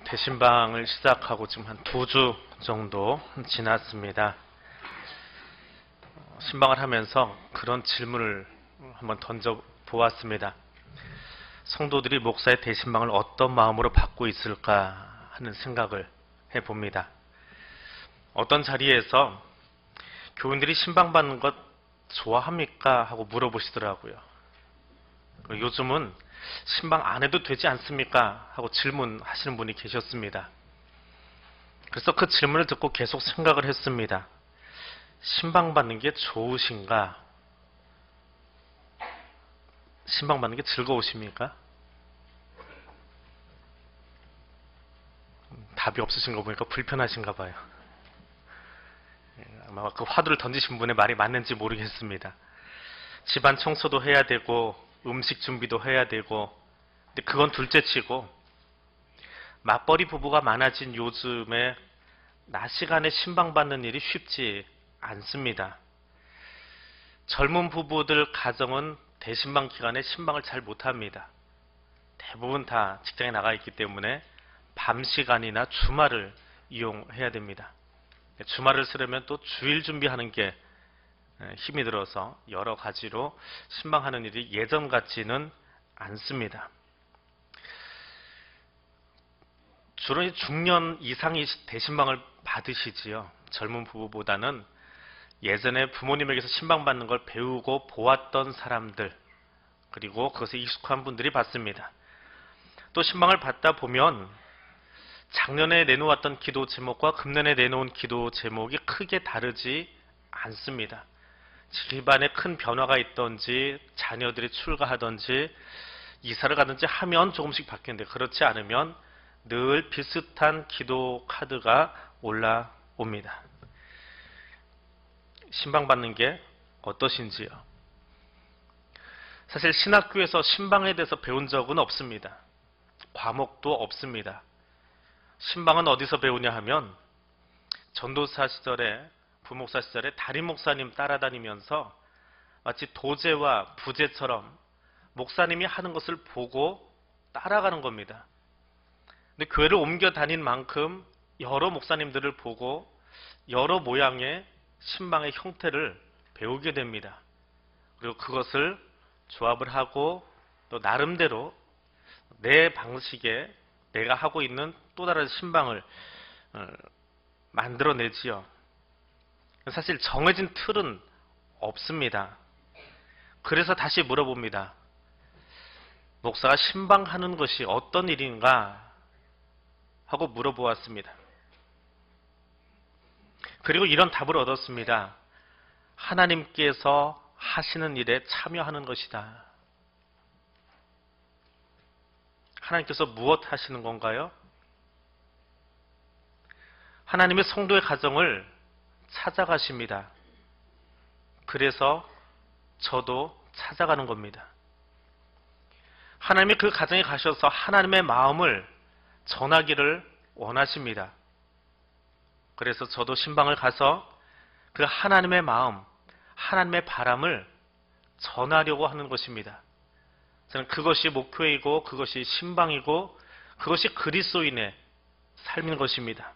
대신방을 시작하고 지금 한 2주 정도 지났습니다. 신방을 하면서 그런 질문을 한번 던져 보았습니다. 성도들이 목사의 대신방을 어떤 마음으로 받고 있을까 하는 생각을 해봅니다. 어떤 자리에서 교인들이 신방 받는 것 좋아합니까? 하고 물어보시더라고요. 요즘은 신방 안 해도 되지 않습니까? 하고 질문하시는 분이 계셨습니다. 그래서 그 질문을 듣고 계속 생각을 했습니다. 신방 받는 게 좋으신가? 신방 받는 게 즐거우십니까? 답이 없으신 거 보니까 불편하신가 봐요. 아마 그 화두를 던지신 분의 말이 맞는지 모르겠습니다. 집안 청소도 해야 되고 음식 준비도 해야 되고, 근데 그건 둘째치고 맞벌이 부부가 많아진 요즘에 낮 시간에 신방 받는 일이 쉽지 않습니다. 젊은 부부들 가정은 대신방 기간에 신방을 잘 못합니다. 대부분 다 직장에 나가 있기 때문에 밤 시간이나 주말을 이용해야 됩니다. 주말을 쓰려면 또 주일 준비하는 게 힘이 들어서 여러 가지로 신방하는 일이 예전 같지는 않습니다. 주로 중년 이상이 대신방을 받으시지요. 젊은 부부보다는 예전에 부모님에게서 신방 받는 걸 배우고 보았던 사람들, 그리고 그것에 익숙한 분들이 받습니다. 또 신방을 받다 보면 작년에 내놓았던 기도 제목과 금년에 내놓은 기도 제목이 크게 다르지 않습니다. 집안에 큰 변화가 있던지 자녀들이 출가하던지 이사를 가든지 하면 조금씩 바뀌는데, 그렇지 않으면 늘 비슷한 기도 카드가 올라옵니다. 신방 받는 게 어떠신지요? 사실 신학교에서 신방에 대해서 배운 적은 없습니다. 과목도 없습니다. 신방은 어디서 배우냐 하면 전도사 시절에, 부목사 시절에 담임 목사님 따라다니면서 마치 도제와 부제처럼 목사님이 하는 것을 보고 따라가는 겁니다. 근데 교회를 옮겨 다닌 만큼 여러 목사님들을 보고 여러 모양의 신방의 형태를 배우게 됩니다. 그리고 그것을 조합을 하고 또 나름대로 내 방식에 내가 하고 있는 또 다른 신방을 만들어내지요. 사실 정해진 틀은 없습니다. 그래서 다시 물어봅니다. 목사가 신방하는 것이 어떤 일인가 하고 물어보았습니다. 그리고 이런 답을 얻었습니다. 하나님께서 하시는 일에 참여하는 것이다. 하나님께서 무엇 하시는 건가요? 하나님의 성도의 가정을 찾아가십니다. 그래서 저도 찾아가는 겁니다. 하나님이 그 가정에 가셔서 하나님의 마음을 전하기를 원하십니다. 그래서 저도 신방을 가서 그 하나님의 마음, 하나님의 바람을 전하려고 하는 것입니다. 저는 그것이 목표이고 그것이 신방이고 그것이 그리스도인의 삶인 것입니다.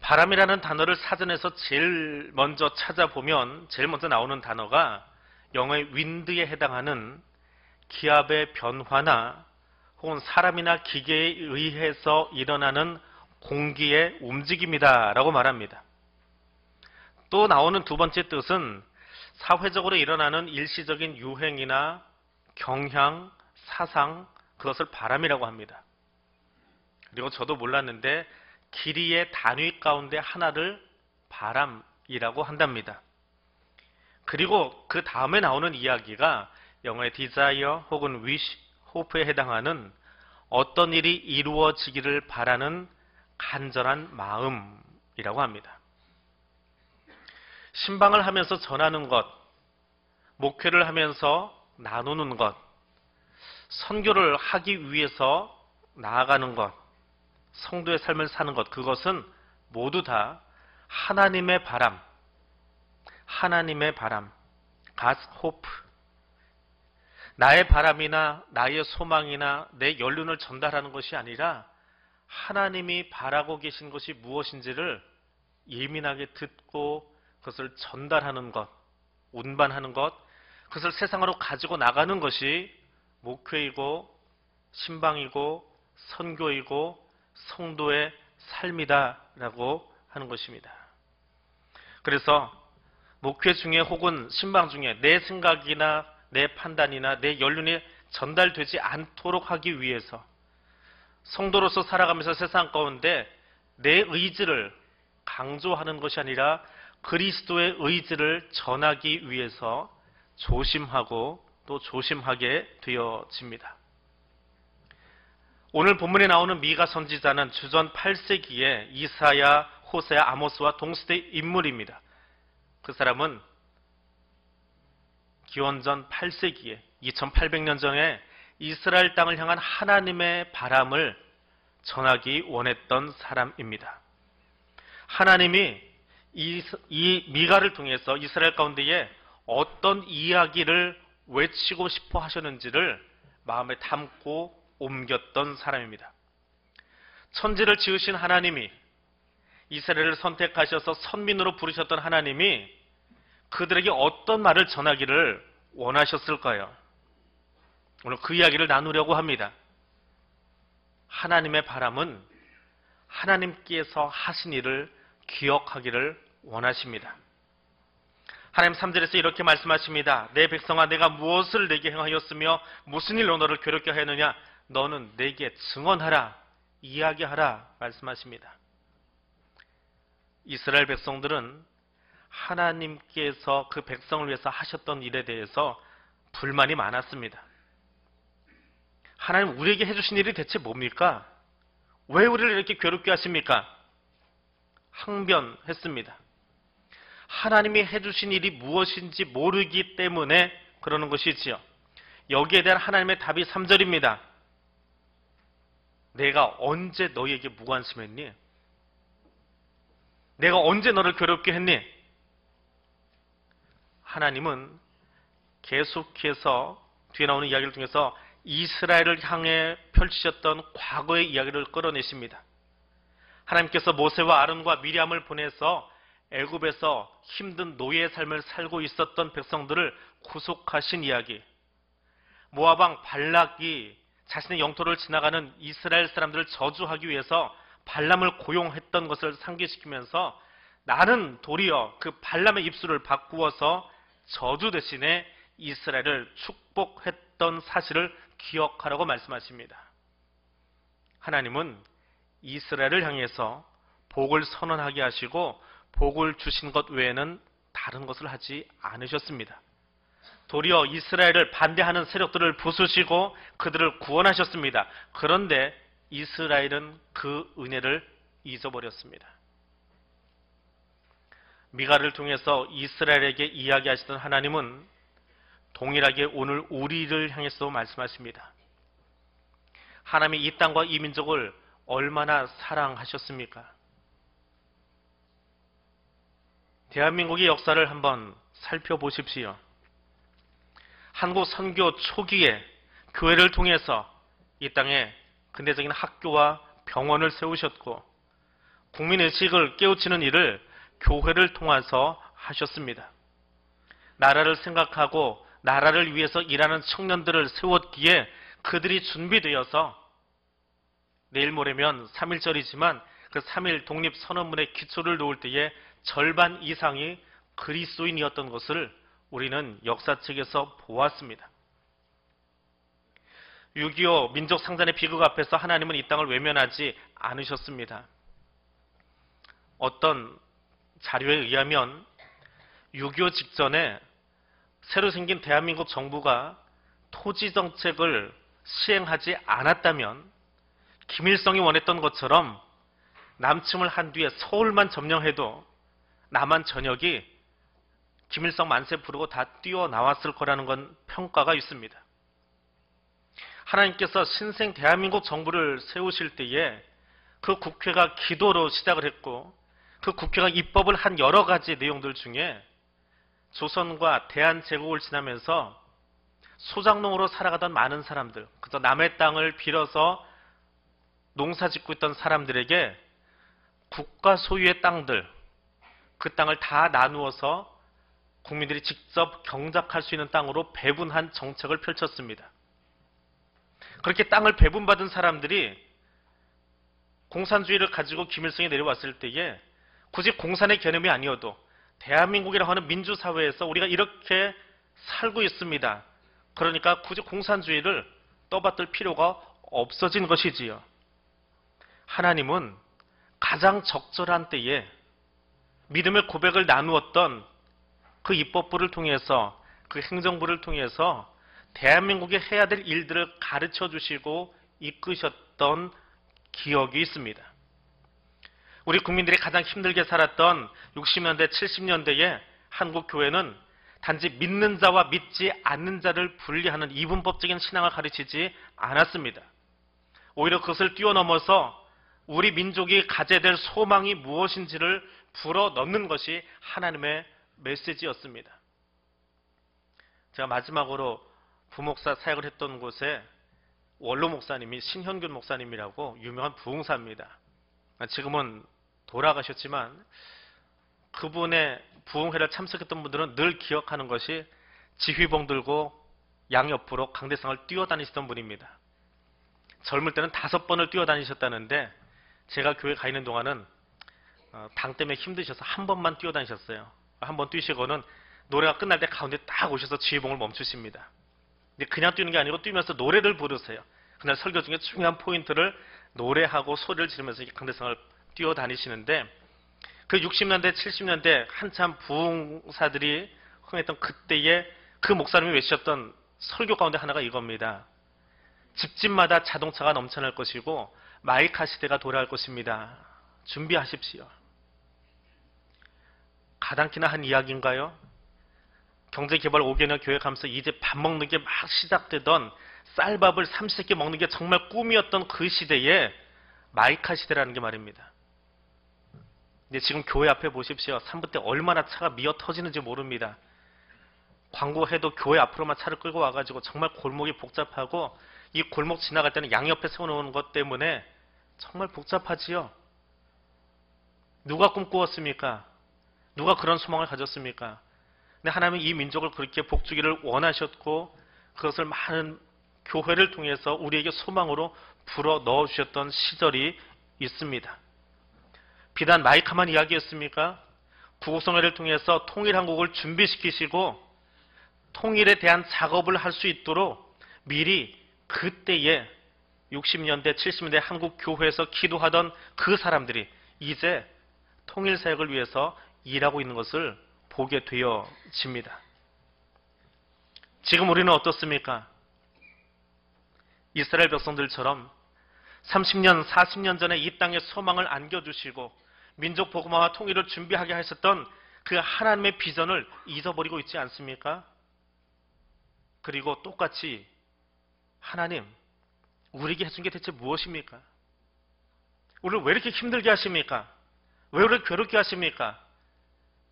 바람이라는 단어를 사전에서 제일 먼저 찾아보면 제일 먼저 나오는 단어가 영어의 윈드에 해당하는 기압의 변화나 혹은 사람이나 기계에 의해서 일어나는 공기의 움직임이다라고 말합니다. 또 나오는 두 번째 뜻은 사회적으로 일어나는 일시적인 유행이나 경향, 사상, 그것을 바람이라고 합니다. 그리고 저도 몰랐는데 길이의 단위 가운데 하나를 바람이라고 한답니다. 그리고 그 다음에 나오는 이야기가 영어의 desire 혹은 wish, hope에 해당하는 어떤 일이 이루어지기를 바라는 간절한 마음이라고 합니다. 신방을 하면서 전하는 것, 목회를 하면서 나누는 것, 선교를 하기 위해서 나아가는 것, 성도의 삶을 사는 것, 그것은 모두 다 하나님의 바람, God's hope. 나의 바람이나 나의 소망이나 내 연륜을 전달하는 것이 아니라 하나님이 바라고 계신 것이 무엇인지를 예민하게 듣고 그것을 전달하는 것, 운반하는 것, 그것을 세상으로 가지고 나가는 것이 목회이고 신방이고 선교이고 성도의 삶이다라고 하는 것입니다. 그래서 목회 중에 혹은 신방 중에 내 생각이나 내 판단이나 내 연륜이 전달되지 않도록 하기 위해서 성도로서 살아가면서 세상 가운데 내 의지를 강조하는 것이 아니라 그리스도의 의지를 전하기 위해서 조심하고 또 조심하게 되어집니다. 오늘 본문에 나오는 미가 선지자는 주전 8세기에 이사야, 호세아, 아모스와 동시대 인물입니다. 그 사람은 기원전 8세기에 2800년 전에 이스라엘 땅을 향한 하나님의 바람을 전하기 원했던 사람입니다. 하나님이 이 미가를 통해서 이스라엘 가운데에 어떤 이야기를 외치고 싶어 하셨는지를 마음에 담고 옮겼던 사람입니다. 천지를 지으신 하나님이 이스라엘을 선택하셔서 선민으로 부르셨던 하나님이 그들에게 어떤 말을 전하기를 원하셨을까요? 오늘 그 이야기를 나누려고 합니다. 하나님의 바람은 하나님께서 하신 일을 기억하기를 원하십니다. 하나님 3절에서 이렇게 말씀하십니다. 내 백성아, 내가 무엇을 내게 행하였으며 무슨 일로 너를 괴롭게 하였느냐? 너는 내게 증언하라, 이야기하라 말씀하십니다. 이스라엘 백성들은 하나님께서 그 백성을 위해서 하셨던 일에 대해서 불만이 많았습니다. 하나님, 우리에게 해주신 일이 대체 뭡니까? 왜 우리를 이렇게 괴롭게 하십니까? 항변했습니다. 하나님이 해주신 일이 무엇인지 모르기 때문에 그러는 것이지요. 여기에 대한 하나님의 답이 3절입니다. 내가 언제 너희에게 무관심했니? 내가 언제 너를 괴롭게 했니? 하나님은 계속해서 뒤에 나오는 이야기를 통해서 이스라엘을 향해 펼치셨던 과거의 이야기를 끌어내십니다. 하나님께서 모세와 아론과 미리암을 보내서 애굽에서 힘든 노예의 삶을 살고 있었던 백성들을 구속하신 이야기, 모압 왕 발락이 자신의 영토를 지나가는 이스라엘 사람들을 저주하기 위해서 발람을 고용했던 것을 상기시키면서 나는 도리어 그 발람의 입술을 바꾸어서 저주 대신에 이스라엘을 축복했던 사실을 기억하라고 말씀하십니다. 하나님은 이스라엘을 향해서 복을 선언하게 하시고 복을 주신 것 외에는 다른 것을 하지 않으셨습니다. 도리어 이스라엘을 반대하는 세력들을 부수시고 그들을 구원하셨습니다. 그런데 이스라엘은 그 은혜를 잊어버렸습니다. 미가를 통해서 이스라엘에게 이야기하시던 하나님은 동일하게 오늘 우리를 향해서 말씀하십니다. 하나님이 이 땅과 이 민족을 얼마나 사랑하셨습니까? 대한민국의 역사를 한번 살펴보십시오. 한국 선교 초기에 교회를 통해서 이 땅에 근대적인 학교와 병원을 세우셨고 국민의식을 깨우치는 일을 교회를 통해서 하셨습니다. 나라를 생각하고 나라를 위해서 일하는 청년들을 세웠기에 그들이 준비되어서 내일 모레면 3.1절이지만 그 3.1 독립선언문의 기초를 놓을 때에 절반 이상이 그리스도인이었던 것을 우리는 역사책에서 보았습니다. 6.25 민족상잔의 비극 앞에서 하나님은 이 땅을 외면하지 않으셨습니다. 어떤 자료에 의하면 6.25 직전에 새로 생긴 대한민국 정부가 토지정책을 시행하지 않았다면 김일성이 원했던 것처럼 남침을 한 뒤에 서울만 점령해도 남한 전역이 김일성 만세 부르고 다 뛰어나왔을 거라는 건 평가가 있습니다. 하나님께서 신생 대한민국 정부를 세우실 때에 그 국회가 기도로 시작을 했고 그 국회가 입법을 한 여러 가지 내용들 중에 조선과 대한제국을 지나면서 소작농으로 살아가던 많은 사람들, 그저 남의 땅을 빌어서 농사 짓고 있던 사람들에게 국가 소유의 땅들, 그 땅을 다 나누어서 국민들이 직접 경작할 수 있는 땅으로 배분한 정책을 펼쳤습니다. 그렇게 땅을 배분받은 사람들이 공산주의를 가지고 김일성이 내려왔을 때에 굳이 공산의 개념이 아니어도 대한민국이라고 하는 민주사회에서 우리가 이렇게 살고 있습니다. 그러니까 굳이 공산주의를 떠받들 필요가 없어진 것이지요. 하나님은 가장 적절한 때에 믿음의 고백을 나누었던 그 입법부를 통해서, 그 행정부를 통해서 대한민국이 해야 될 일들을 가르쳐 주시고 이끄셨던 기억이 있습니다. 우리 국민들이 가장 힘들게 살았던 60년대, 70년대에 한국 교회는 단지 믿는 자와 믿지 않는 자를 분리하는 이분법적인 신앙을 가르치지 않았습니다. 오히려 그것을 뛰어넘어서 우리 민족이 가져야 될 소망이 무엇인지를 불어넣는 것이 하나님의 메시지였습니다. 제가 마지막으로 부목사 사역을 했던 곳에 원로 목사님이 신현균 목사님이라고 유명한 부흥사입니다. 지금은 돌아가셨지만 그분의 부흥회를 참석했던 분들은 늘 기억하는 것이 지휘봉 들고 양옆으로 강대상을 뛰어다니시던 분입니다. 젊을 때는 5번을 뛰어다니셨다는데 제가 교회 가 있는 동안은 당 때문에 힘드셔서 한 번만 뛰어다니셨어요. 한 번 뛰시고는 노래가 끝날 때 가운데 딱 오셔서 지휘봉을 멈추십니다. 그냥 뛰는 게 아니고 뛰면서 노래를 부르세요. 그날 설교 중에 중요한 포인트를 노래하고 소리를 지르면서 강대상을 뛰어다니시는데 그 60년대, 70년대 한참 부흥사들이 흥했던 그때에 그 목사님이 외치셨던 설교 가운데 하나가 이겁니다. 집집마다 자동차가 넘쳐날 것이고 마이카 시대가 돌아올 것입니다. 준비하십시오. 가당키나 한 이야기인가요? 경제개발 5개년 교회 가면서 이제 밥 먹는 게 막 시작되던 쌀밥을 30개 먹는 게 정말 꿈이었던 그 시대에 마이카 시대라는 게 말입니다. 근데 지금 교회 앞에 보십시오. 산부 때 얼마나 차가 미어 터지는지 모릅니다. 광고해도 교회 앞으로만 차를 끌고 와가지고 정말 골목이 복잡하고 이 골목 지나갈 때는 양옆에 세워놓은 것 때문에 정말 복잡하지요. 누가 꿈꾸었습니까? 누가 그런 소망을 가졌습니까? 근데 하나님은 이 민족을 그렇게 복주기를 원하셨고 그것을 많은 교회를 통해서 우리에게 소망으로 불어 넣어주셨던 시절이 있습니다. 비단 마이카만 이야기했습니까? 구국성회를 통해서 통일한국을 준비시키시고 통일에 대한 작업을 할 수 있도록 미리 그때에 60년대, 70년대 한국 교회에서 기도하던 그 사람들이 이제 통일사역을 위해서 일하고 있는 것을 보게 되어집니다. 지금 우리는 어떻습니까? 이스라엘 백성들처럼 30년, 40년 전에 이 땅에 소망을 안겨주시고 민족 복음화와 통일을 준비하게 하셨던 그 하나님의 비전을 잊어버리고 있지 않습니까? 그리고 똑같이 하나님, 우리에게 해준 게 대체 무엇입니까? 우리를 왜 이렇게 힘들게 하십니까? 왜 우리를 괴롭게 하십니까?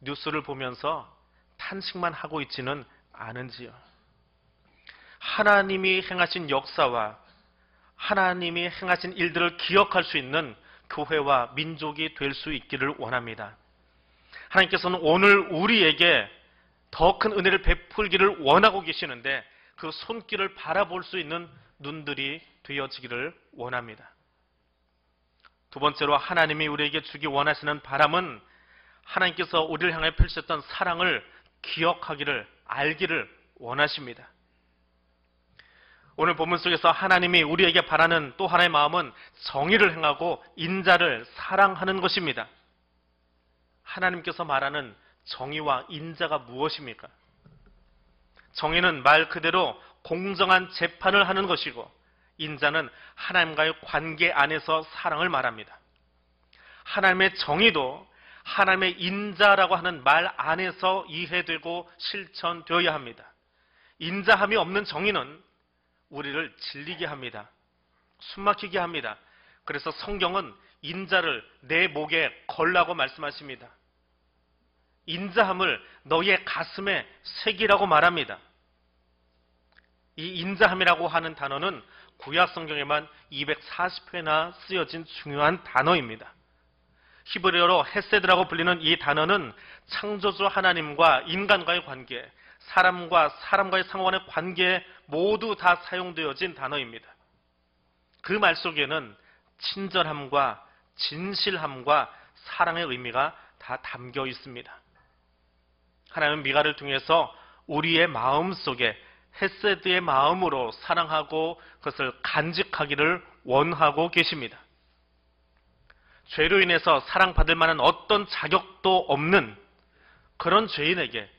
뉴스를 보면서 탄식만 하고 있지는 않은지요. 하나님이 행하신 역사와 하나님이 행하신 일들을 기억할 수 있는 교회와 민족이 될 수 있기를 원합니다. 하나님께서는 오늘 우리에게 더 큰 은혜를 베풀기를 원하고 계시는데 그 손길을 바라볼 수 있는 눈들이 되어지기를 원합니다. 두 번째로 하나님이 우리에게 주기 원하시는 바람은 하나님께서 우리를 향해 펼쳤던 사랑을 기억하기를, 알기를 원하십니다. 오늘 본문 속에서 하나님이 우리에게 바라는 또 하나의 마음은 정의를 행하고 인자를 사랑하는 것입니다. 하나님께서 말하는 정의와 인자가 무엇입니까? 정의는 말 그대로 공정한 재판을 하는 것이고 인자는 하나님과의 관계 안에서 사랑을 말합니다. 하나님의 정의도 하나님의 인자라고 하는 말 안에서 이해되고 실천되어야 합니다. 인자함이 없는 정의는 우리를 질리게 합니다. 숨막히게 합니다. 그래서 성경은 인자를 내 목에 걸라고 말씀하십니다. 인자함을 너의 가슴에 새기라고 말합니다. 이 인자함이라고 하는 단어는 구약 성경에만 240회나 쓰여진 중요한 단어입니다. 히브리어로 헤세드라고 불리는 이 단어는 창조주 하나님과 인간과의 관계, 사람과 사람과의 상호간의 관계에 모두 다 사용되어진 단어입니다. 그 말 속에는 친절함과 진실함과 사랑의 의미가 다 담겨 있습니다. 하나님은 미가를 통해서 우리의 마음 속에 헤세드의 마음으로 사랑하고 그것을 간직하기를 원하고 계십니다. 죄로 인해서 사랑받을 만한 어떤 자격도 없는 그런 죄인에게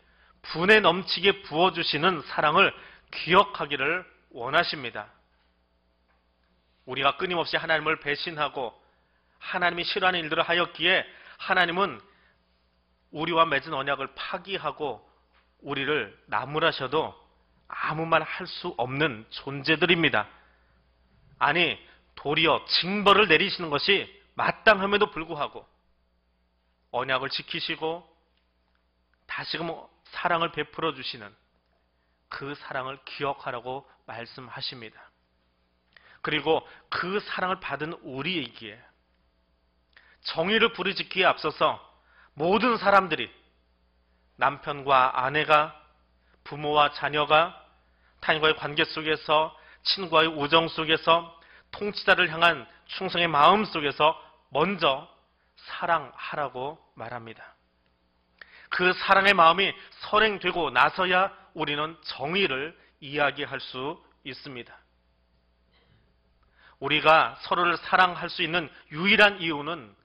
분에 넘치게 부어주시는 사랑을 기억하기를 원하십니다. 우리가 끊임없이 하나님을 배신하고 하나님이 싫어하는 일들을 하였기에 하나님은 우리와 맺은 언약을 파기하고 우리를 나무라셔도 아무 말 할 수 없는 존재들입니다. 아니, 도리어 징벌을 내리시는 것이 마땅함에도 불구하고 언약을 지키시고 다시금 사랑을 베풀어 주시는 그 사랑을 기억하라고 말씀하십니다. 그리고 그 사랑을 받은 우리에게 정의를 부르짖기에 앞서서 모든 사람들이 남편과 아내가 부모와 자녀가 타인과의 관계 속에서 친구와의 우정 속에서 통치자를 향한 충성의 마음 속에서 먼저 사랑하라고 말합니다. 그 사랑의 마음이 선행되고 나서야 우리는 정의를 이야기할 수 있습니다. 우리가 서로를 사랑할 수 있는 유일한 이유는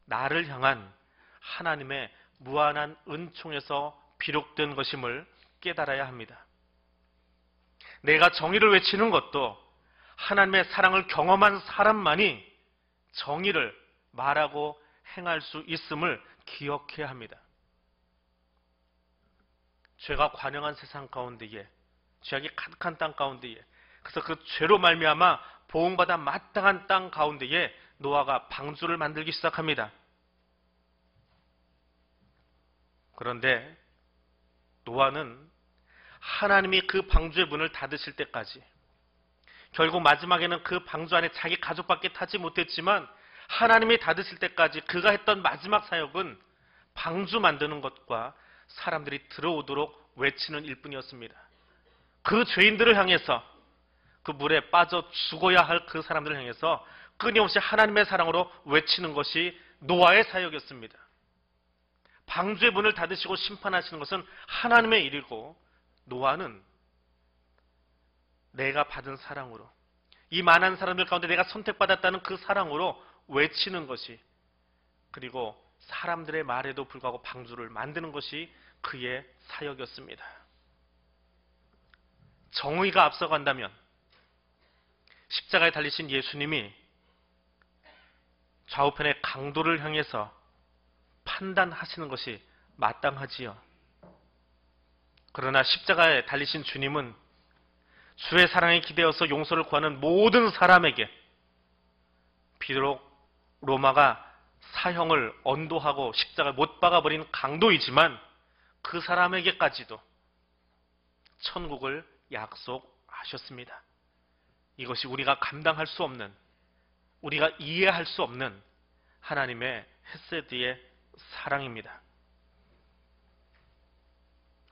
나를 향한 하나님의 무한한 은총에서 비롯된 것임을 깨달아야 합니다. 내가 정의를 외치는 것도 하나님의 사랑을 경험한 사람만이 정의를 말하고 행할 수 있음을 기억해야 합니다. 죄가 관영한 세상 가운데에, 죄악이 가득한 땅 가운데에, 그래서 그 죄로 말미암아 보응받아 마땅한 땅 가운데에 노아가 방주를 만들기 시작합니다. 그런데 노아는 하나님이 그 방주의 문을 닫으실 때까지, 결국 마지막에는 그 방주 안에 자기 가족밖에 타지 못했지만 하나님이 닫으실 때까지 그가 했던 마지막 사역은 방주 만드는 것과 사람들이 들어오도록 외치는 일뿐이었습니다. 그 죄인들을 향해서, 그 물에 빠져 죽어야 할 그 사람들을 향해서 끊임없이 하나님의 사랑으로 외치는 것이 노아의 사역이었습니다. 방주의 문을 닫으시고 심판하시는 것은 하나님의 일이고, 노아는 내가 받은 사랑으로, 이 많은 사람들 가운데 내가 선택받았다는 그 사랑으로 외치는 것이, 그리고 사람들의 말에도 불구하고 방주를 만드는 것이 그의 사역이었습니다. 정의가 앞서간다면 십자가에 달리신 예수님이 좌우편의 강도를 향해서 판단하시는 것이 마땅하지요. 그러나 십자가에 달리신 주님은 주의 사랑에 기대어서 용서를 구하는 모든 사람에게, 비록 로마가 사형을 언도하고 십자가에 못 박아버린 강도이지만 그 사람에게까지도 천국을 약속하셨습니다. 이것이 우리가 감당할 수 없는, 우리가 이해할 수 없는 하나님의 헤세드의 사랑입니다.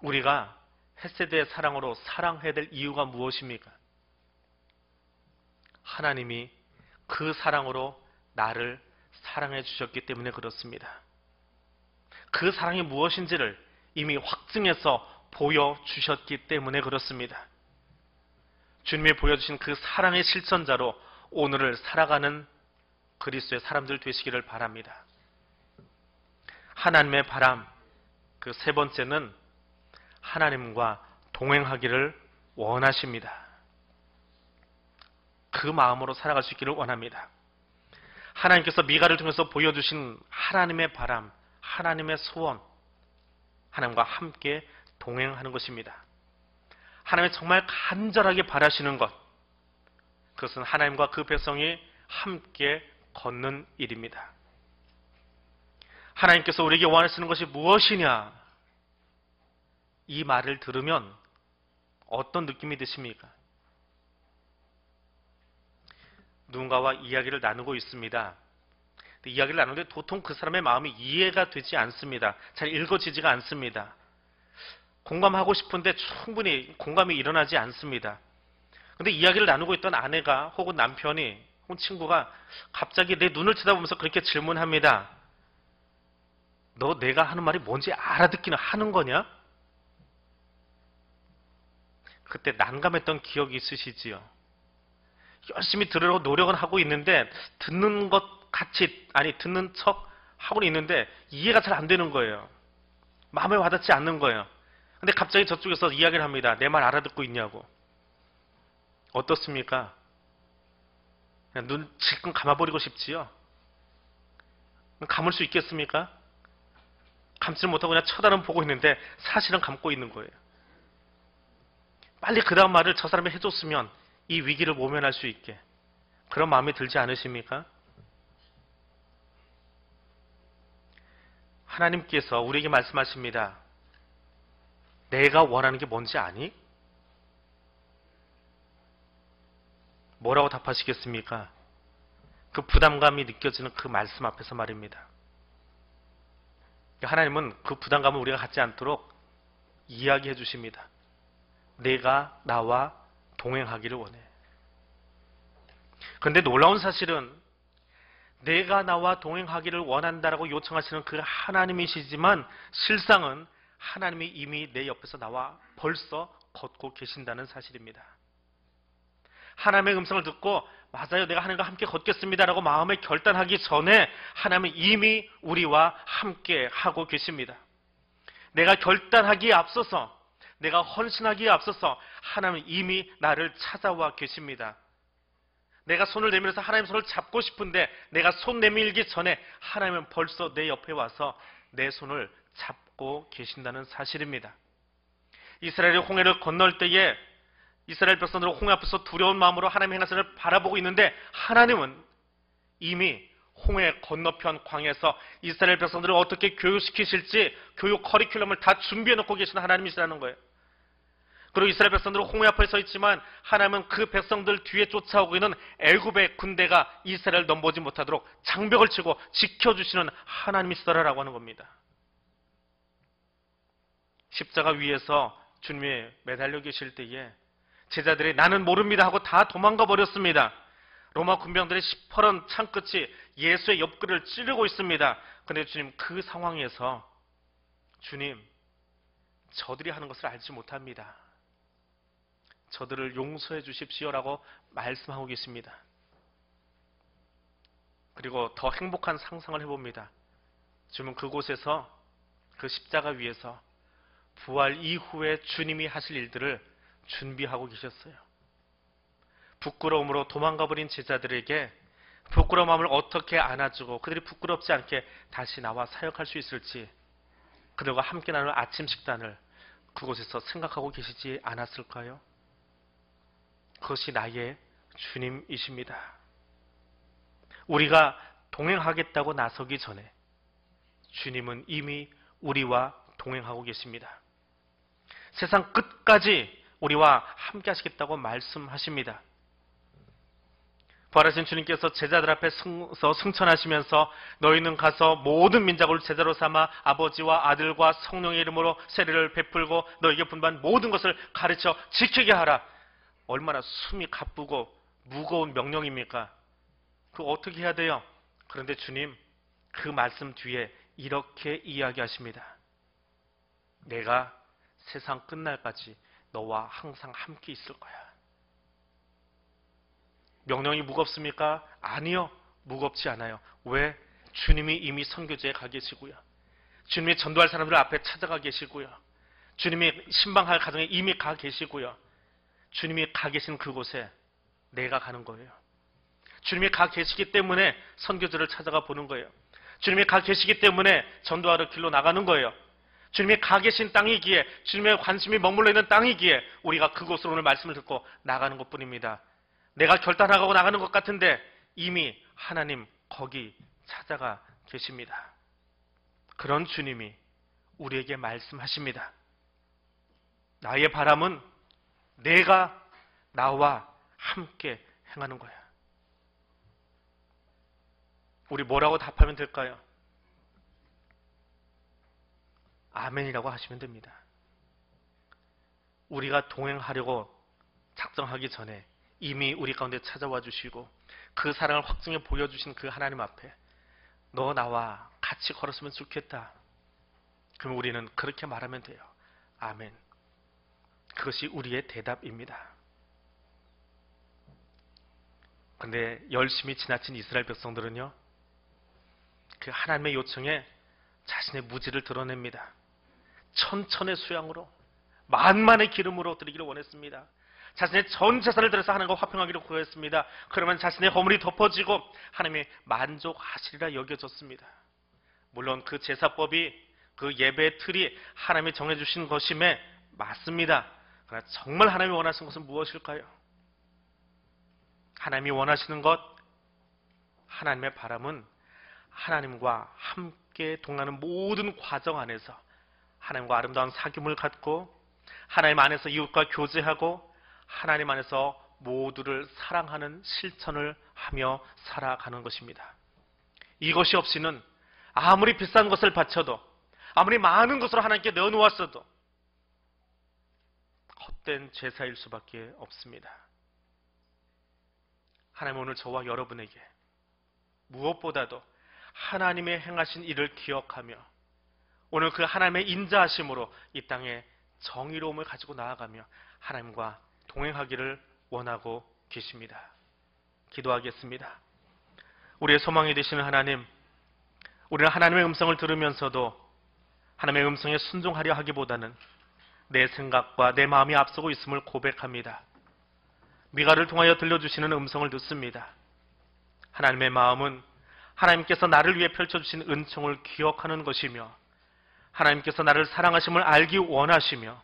우리가 헤세드의 사랑으로 사랑해야 될 이유가 무엇입니까? 하나님이 그 사랑으로 나를 사랑해 주셨기 때문에 그렇습니다. 그 사랑이 무엇인지를 이미 확증해서 보여주셨기 때문에 그렇습니다. 주님이 보여주신 그 사랑의 실천자로 오늘을 살아가는 그리스도의 사람들 되시기를 바랍니다. 하나님의 바람, 그 세 번째는 하나님과 동행하기를 원하십니다. 그 마음으로 살아갈 수 있기를 원합니다. 하나님께서 미가를 통해서 보여주신 하나님의 바람, 하나님의 소원, 하나님과 함께 동행하는 것입니다. 하나님이 정말 간절하게 바라시는 것, 그것은 하나님과 그 백성이 함께 걷는 일입니다. 하나님께서 우리에게 원하시는 것이 무엇이냐? 이 말을 들으면 어떤 느낌이 드십니까? 누군가와 이야기를 나누고 있습니다. 이야기를 나누는데 보통 그 사람의 마음이 이해가 되지 않습니다. 잘 읽어지지가 않습니다. 공감하고 싶은데 충분히 공감이 일어나지 않습니다. 근데 이야기를 나누고 있던 아내가 혹은 남편이 혹은 친구가 갑자기 내 눈을 쳐다보면서 그렇게 질문합니다. 너 내가 하는 말이 뭔지 알아듣기는 하는 거냐? 그때 난감했던 기억이 있으시지요? 열심히 들으려고 노력은 하고 있는데 듣는 것 같이 듣는 척 하고는 있는데 이해가 잘 안 되는 거예요. 마음에 와닿지 않는 거예요. 근데 갑자기 저쪽에서 이야기를 합니다. 내 말 알아듣고 있냐고. 어떻습니까? 그냥 눈 질끈 감아버리고 싶지요? 감을 수 있겠습니까? 감지를 못하고 그냥 쳐다는 보고 있는데 사실은 감고 있는 거예요. 빨리 그 다음 말을 저 사람이 해줬으면 이 위기를 모면할 수 있게. 그런 마음이 들지 않으십니까? 하나님께서 우리에게 말씀하십니다. 내가 원하는 게 뭔지 아니? 뭐라고 답하시겠습니까? 그 부담감이 느껴지는 그 말씀 앞에서 말입니다. 하나님은 그 부담감을 우리가 갖지 않도록 이야기해 주십니다. 내가 나와 동행하기를 원해. 그런데 놀라운 사실은 내가 나와 동행하기를 원한다라고 요청하시는 그 하나님이시지만 실상은 하나님이 이미 내 옆에서 나와 벌써 걷고 계신다는 사실입니다. 하나님의 음성을 듣고 맞아요, 내가 하나님과 함께 걷겠습니다라고 마음에 결단하기 전에 하나님은 이미 우리와 함께 하고 계십니다. 내가 결단하기에 앞서서, 내가 헌신하기에 앞서서 하나님은 이미 나를 찾아와 계십니다. 내가 손을 내밀어서 하나님 손을 잡고 싶은데 내가 손 내밀기 전에 하나님은 벌써 내 옆에 와서 내 손을 잡고 계신다는 사실입니다. 이스라엘이 홍해를 건널 때에 이스라엘 백성들은 홍해 앞에서 두려운 마음으로 하나님의 행하심을 바라보고 있는데 하나님은 이미 홍해 건너편 광야에서 이스라엘 백성들을 어떻게 교육시키실지 교육 커리큘럼을 다 준비해 놓고 계신 하나님이시라는 거예요. 그리고 이스라엘 백성들은 홍해 앞에 서 있지만 하나님은 그 백성들 뒤에 쫓아오고 있는 애굽의 군대가 이스라엘을 넘보지 못하도록 장벽을 치고 지켜주시는 하나님이시더라라고 하는 겁니다. 십자가 위에서 주님이 매달려 계실 때에 제자들이 나는 모릅니다 하고 다 도망가 버렸습니다. 로마 군병들의 시퍼런 창끝이 예수의 옆구리를 찌르고 있습니다. 그런데 주님 그 상황에서 주님 저들이 하는 것을 알지 못합니다. 저들을 용서해 주십시오라고 말씀하고 계십니다. 그리고 더 행복한 상상을 해봅니다. 주님은 그곳에서 그 십자가 위에서 부활 이후에 주님이 하실 일들을 준비하고 계셨어요. 부끄러움으로 도망가버린 제자들에게 부끄러운 마음을 어떻게 안아주고 그들이 부끄럽지 않게 다시 나와 사역할 수 있을지 그들과 함께 나눌 아침 식단을 그곳에서 생각하고 계시지 않았을까요? 그것이 나의 주님이십니다. 우리가 동행하겠다고 나서기 전에 주님은 이미 우리와 동행하고 계십니다. 세상 끝까지 우리와 함께 하시겠다고 말씀하십니다. 부활하신 주님께서 제자들 앞에 서서 승천하시면서 너희는 가서 모든 민족을 제자로 삼아 아버지와 아들과 성령의 이름으로 세례를 베풀고 너희에게 분부한 모든 것을 가르쳐 지키게 하라. 얼마나 숨이 가쁘고 무거운 명령입니까? 그거 어떻게 해야 돼요? 그런데 주님 그 말씀 뒤에 이렇게 이야기하십니다. 내가 세상 끝날까지 너와 항상 함께 있을 거야. 명령이 무겁습니까? 아니요. 무겁지 않아요. 왜? 주님이 이미 선교지에 가 계시고요. 주님이 전도할 사람들 앞에 찾아가 계시고요. 주님이 신방할 가정에 이미 가 계시고요. 주님이 가 계신 그곳에 내가 가는 거예요. 주님이 가 계시기 때문에 선교지를 찾아가 보는 거예요. 주님이 가 계시기 때문에 전도하러 길로 나가는 거예요. 주님이 가 계신 땅이기에 주님의 관심이 머물러 있는 땅이기에 우리가 그곳으로 오늘 말씀을 듣고 나가는 것뿐입니다. 내가 결단하고 나가는 것 같은데 이미 하나님 거기 찾아가 계십니다. 그런 주님이 우리에게 말씀하십니다. 나의 바람은 내가 나와 함께 행하는 거야. 우리 뭐라고 답하면 될까요? 아멘이라고 하시면 됩니다. 우리가 동행하려고 작정하기 전에 이미 우리 가운데 찾아와 주시고 그 사랑을 확증해 보여주신 그 하나님 앞에 너 나와 같이 걸었으면 좋겠다. 그럼 우리는 그렇게 말하면 돼요. 아멘. 그것이 우리의 대답입니다. 근데 열심히 지나친 이스라엘 백성들은요, 그 하나님의 요청에 자신의 무지를 드러냅니다. 천천의 수양으로 만만의 기름으로 드리기를 원했습니다. 자신의 전 재산을 들여서 하나님과 화평하기를 구했습니다. 그러면 자신의 허물이 덮어지고 하나님이 만족하시리라 여겨졌습니다. 물론 그 제사법이, 그 예배의 틀이 하나님이 정해주신 것임에 맞습니다. 그러나 정말 하나님이 원하시는 것은 무엇일까요? 하나님이 원하시는 것, 하나님의 바람은 하나님과 함께 동행하는 모든 과정 안에서 하나님과 아름다운 사귐을 갖고 하나님 안에서 이웃과 교제하고 하나님 안에서 모두를 사랑하는 실천을 하며 살아가는 것입니다. 이것이 없이는 아무리 비싼 것을 바쳐도 아무리 많은 것으로 하나님께 내어놓았어도 헛된 제사일 수밖에 없습니다. 하나님 오늘 저와 여러분에게 무엇보다도 하나님의 행하신 일을 기억하며 오늘 그 하나님의 인자하심으로 이 땅에 정의로움을 가지고 나아가며 하나님과 동행하기를 원하고 계십니다. 기도하겠습니다. 우리의 소망이 되시는 하나님, 우리는 하나님의 음성을 들으면서도 하나님의 음성에 순종하려 하기보다는 내 생각과 내 마음이 앞서고 있음을 고백합니다. 미가를 통하여 들려주시는 음성을 듣습니다. 하나님의 마음은 하나님께서 나를 위해 펼쳐주신 은총을 기억하는 것이며 하나님께서 나를 사랑하심을 알기 원하시며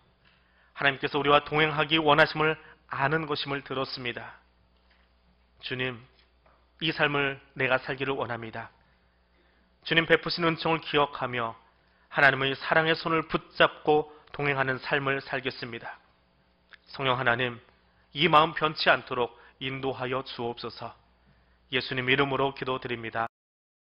하나님께서 우리와 동행하기 원하심을 아는 것임을 들었습니다. 주님, 이 삶을 내가 살기를 원합니다. 주님 베푸신 은총을 기억하며 하나님의 사랑의 손을 붙잡고 동행하는 삶을 살겠습니다. 성령 하나님, 이 마음 변치 않도록 인도하여 주옵소서. 예수님 이름으로 기도드립니다.